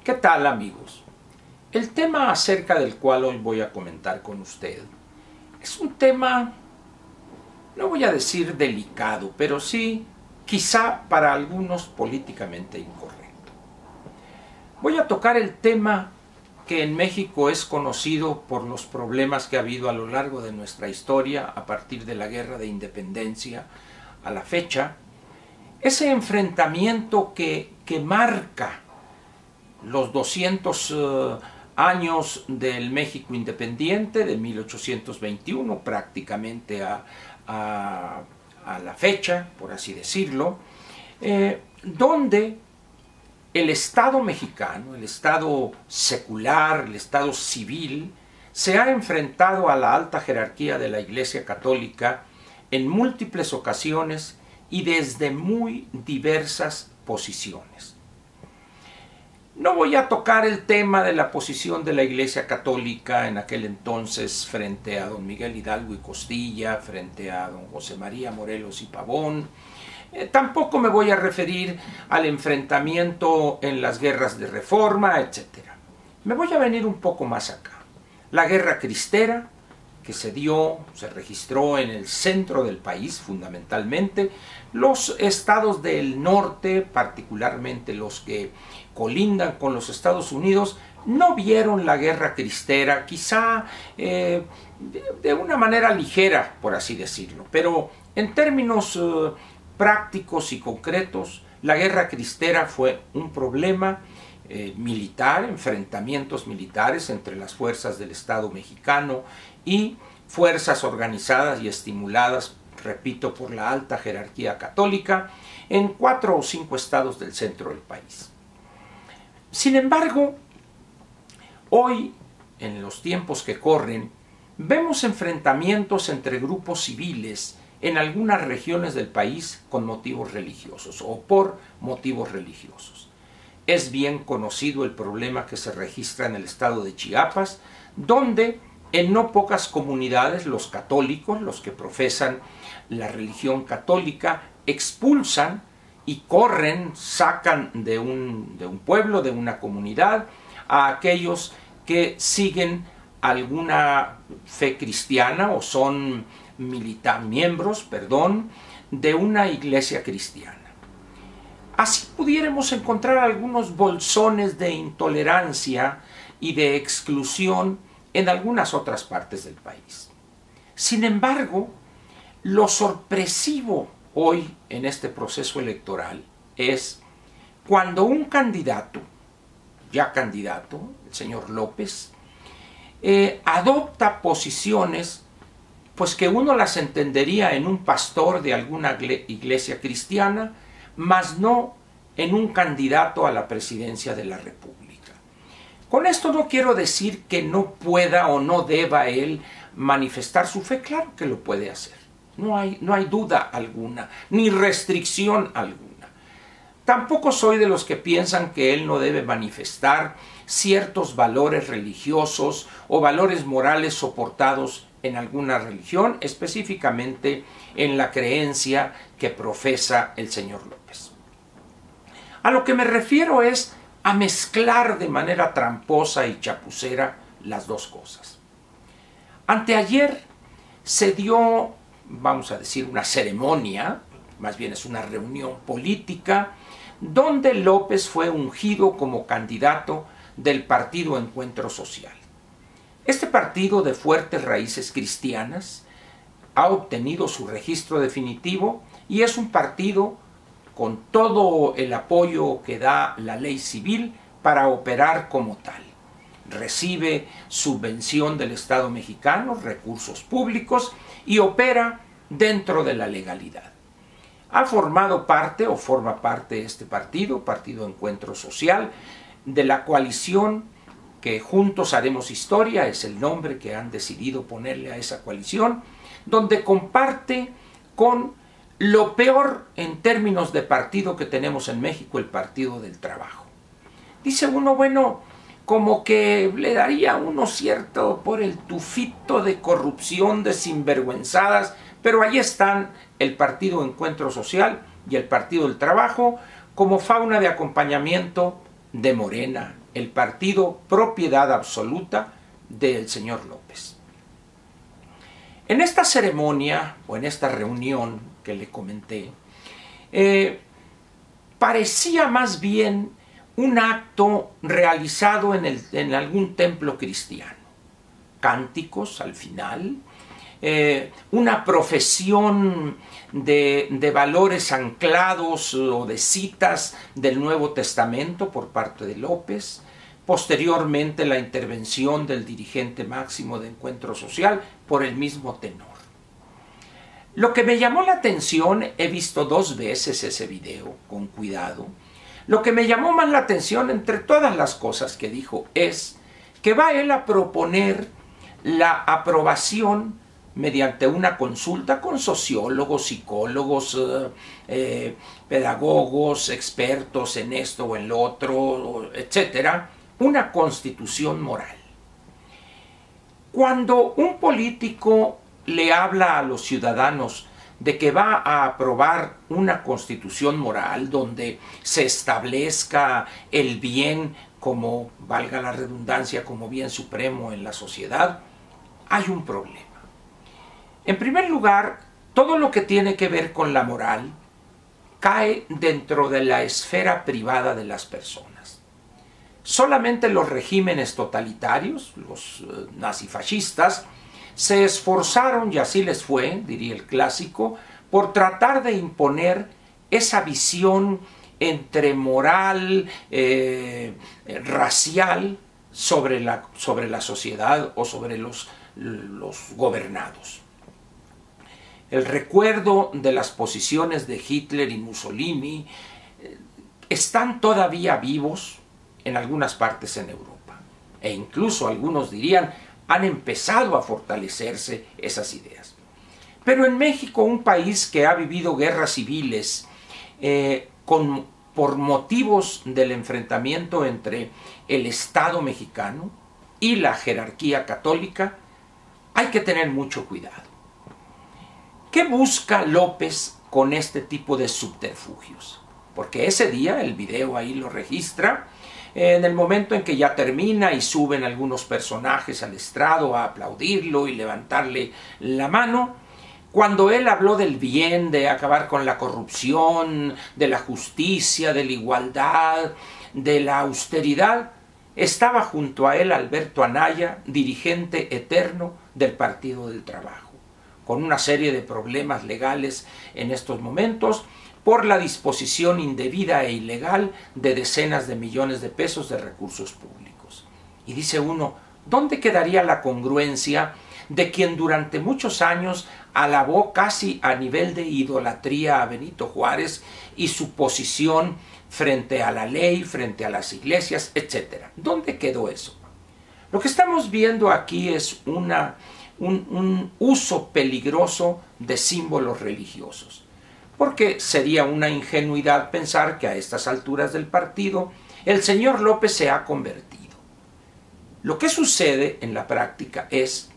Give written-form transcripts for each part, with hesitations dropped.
¿Qué tal, amigos? El tema acerca del cual hoy voy a comentar con usted es un tema, no voy a decir delicado, pero sí quizá para algunos políticamente incorrecto. Voy a tocar el tema que en México es conocido por los problemas que ha habido a lo largo de nuestra historia a partir de la Guerra de Independencia a la fecha, ese enfrentamiento que marca los 200 años del México independiente, de 1821 prácticamente a la fecha, por así decirlo, donde el Estado mexicano, el Estado secular, el Estado civil, se ha enfrentado a la alta jerarquía de la Iglesia Católica en múltiples ocasiones y desde muy diversas posiciones. No voy a tocar el tema de la posición de la Iglesia Católica en aquel entonces frente a don Miguel Hidalgo y Costilla, frente a don José María Morelos y Pavón. Tampoco me voy a referir al enfrentamiento en las guerras de Reforma, etc. Me voy a venir un poco más acá. La Guerra Cristera, que se registró en el centro del país fundamentalmente. Los estados del norte, particularmente los que colindan con los Estados Unidos, no vieron la Guerra Cristera, quizá de una manera ligera, por así decirlo, pero en términos prácticos y concretos, la Guerra Cristera fue un problema militar, enfrentamientos militares entre las fuerzas del Estado mexicano y fuerzas organizadas y estimuladas, repito, por la alta jerarquía católica en 4 o 5 estados del centro del país. Sin embargo, hoy, en los tiempos que corren, vemos enfrentamientos entre grupos civiles en algunas regiones del país con motivos religiosos o por motivos religiosos. Es bien conocido el problema que se registra en el estado de Chiapas, donde en no pocas comunidades los católicos, los que profesan la religión católica, expulsan y corren, sacan de un pueblo, de una comunidad, a aquellos que siguen alguna fe cristiana o son miembros de una iglesia cristiana. Así pudiéramos encontrar algunos bolsones de intolerancia y de exclusión en algunas otras partes del país. Sin embargo, lo sorpresivo hoy en este proceso electoral es cuando un candidato, ya candidato, el señor López, adopta posiciones pues que uno las entendería en un pastor de alguna iglesia cristiana, mas no en un candidato a la presidencia de la República. Con esto no quiero decir que no pueda o no deba él manifestar su fe, claro que lo puede hacer. No hay duda alguna, ni restricción alguna. Tampoco soy de los que piensan que él no debe manifestar ciertos valores religiosos o valores morales soportados en alguna religión, específicamente en la creencia que profesa el señor López. A lo que me refiero es a mezclar de manera tramposa y chapucera las dos cosas. Anteayer se dio, vamos a decir, una ceremonia, más bien es una reunión política, donde López fue ungido como candidato del partido Encuentro Social. Este partido de fuertes raíces cristianas ha obtenido su registro definitivo y es un partido con todo el apoyo que da la ley civil para operar como tal. Recibe subvención del Estado mexicano, recursos públicos y opera dentro de la legalidad. Ha formado parte o forma parte este partido, Partido Encuentro Social, de la coalición que Juntos Haremos Historia, es el nombre que han decidido ponerle a esa coalición, donde comparte con lo peor en términos de partido que tenemos en México, el Partido del Trabajo. Dice uno, bueno, como que le daría uno cierto por el tufito de corrupción, de sinvergüenzadas, pero ahí están el Partido Encuentro Social y el Partido del Trabajo como fauna de acompañamiento de Morena, el partido propiedad absoluta del señor López. En esta ceremonia o en esta reunión que le comenté, parecía más bien un acto realizado en algún templo cristiano. Cánticos al final, una profesión de valores anclados o de citas del Nuevo Testamento por parte de López, posteriormente la intervención del dirigente máximo de Encuentro Social por el mismo tenor. Lo que me llamó la atención, he visto 2 veces ese video, con cuidado. Lo que me llamó más la atención entre todas las cosas que dijo es que va él a proponer la aprobación mediante una consulta con sociólogos, psicólogos, pedagogos, expertos en esto o en lo otro, etcétera, una constitución moral. Cuando un político le habla a los ciudadanos de que va a aprobar una constitución moral donde se establezca el bien como, valga la redundancia, como bien supremo en la sociedad, hay un problema. En primer lugar, todo lo que tiene que ver con la moral cae dentro de la esfera privada de las personas. Solamente los regímenes totalitarios, los nazifascistas, se esforzaron, y así les fue, diría el clásico, por tratar de imponer esa visión entre moral, racial, sobre la sociedad o sobre los gobernados. El recuerdo de las posiciones de Hitler y Mussolini están todavía vivos en algunas partes en Europa. E incluso algunos dirían, han empezado a fortalecerse esas ideas. Pero en México, un país que ha vivido guerras civiles por motivos del enfrentamiento entre el Estado mexicano y la jerarquía católica, hay que tener mucho cuidado. ¿Qué busca López con este tipo de subterfugios? Porque ese día, el video ahí lo registra, en el momento en que ya termina y suben algunos personajes al estrado a aplaudirlo y levantarle la mano, cuando él habló del bien, de acabar con la corrupción, de la justicia, de la igualdad, de la austeridad, estaba junto a él Alberto Anaya, dirigente eterno del Partido del Trabajo, con una serie de problemas legales en estos momentos por la disposición indebida e ilegal de decenas de millones de pesos de recursos públicos. Y dice uno, ¿dónde quedaría la congruencia de quien durante muchos años alabó casi a nivel de idolatría a Benito Juárez y su posición frente a la ley, frente a las iglesias, etcétera? ¿Dónde quedó eso? Lo que estamos viendo aquí es un uso peligroso de símbolos religiosos, porque sería una ingenuidad pensar que a estas alturas del partido el señor López se ha convertido. Lo que sucede en la práctica es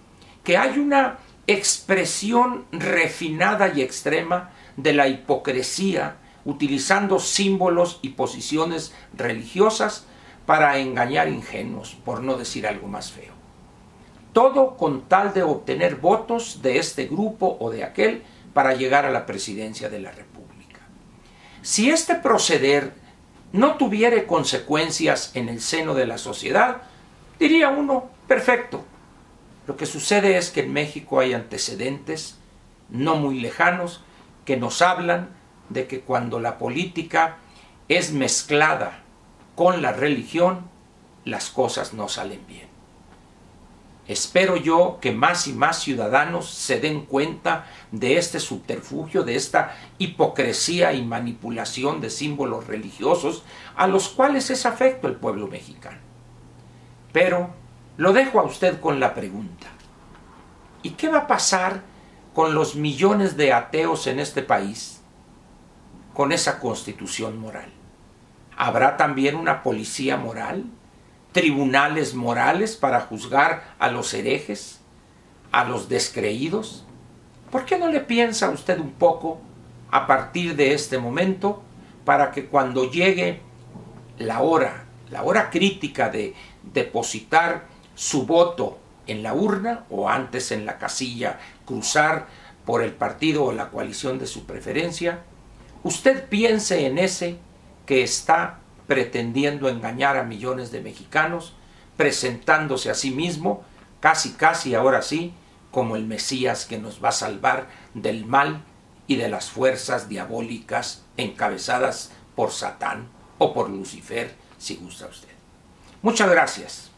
que hay una expresión refinada y extrema de la hipocresía, utilizando símbolos y posiciones religiosas para engañar ingenuos, por no decir algo más feo. Todo con tal de obtener votos de este grupo o de aquel para llegar a la presidencia de la República. Si este proceder no tuviera consecuencias en el seno de la sociedad, diría uno, perfecto. Lo que sucede es que en México hay antecedentes no muy lejanos que nos hablan de que cuando la política es mezclada con la religión, las cosas no salen bien. Espero yo que más y más ciudadanos se den cuenta de este subterfugio, de esta hipocresía y manipulación de símbolos religiosos a los cuales es afecto el pueblo mexicano. Pero lo dejo a usted con la pregunta. ¿Y qué va a pasar con los millones de ateos en este país con esa constitución moral? ¿Habrá también una policía moral? ¿Tribunales morales para juzgar a los herejes, a los descreídos? ¿Por qué no le piensa usted un poco a partir de este momento para que cuando llegue la hora, la hora crítica de depositar su voto en la urna o antes en la casilla, cruzar por el partido o la coalición de su preferencia, usted piense en ese que está pretendiendo engañar a millones de mexicanos, presentándose a sí mismo, casi ahora sí, como el Mesías que nos va a salvar del mal y de las fuerzas diabólicas encabezadas por Satán o por Lucifer, si gusta usted. Muchas gracias.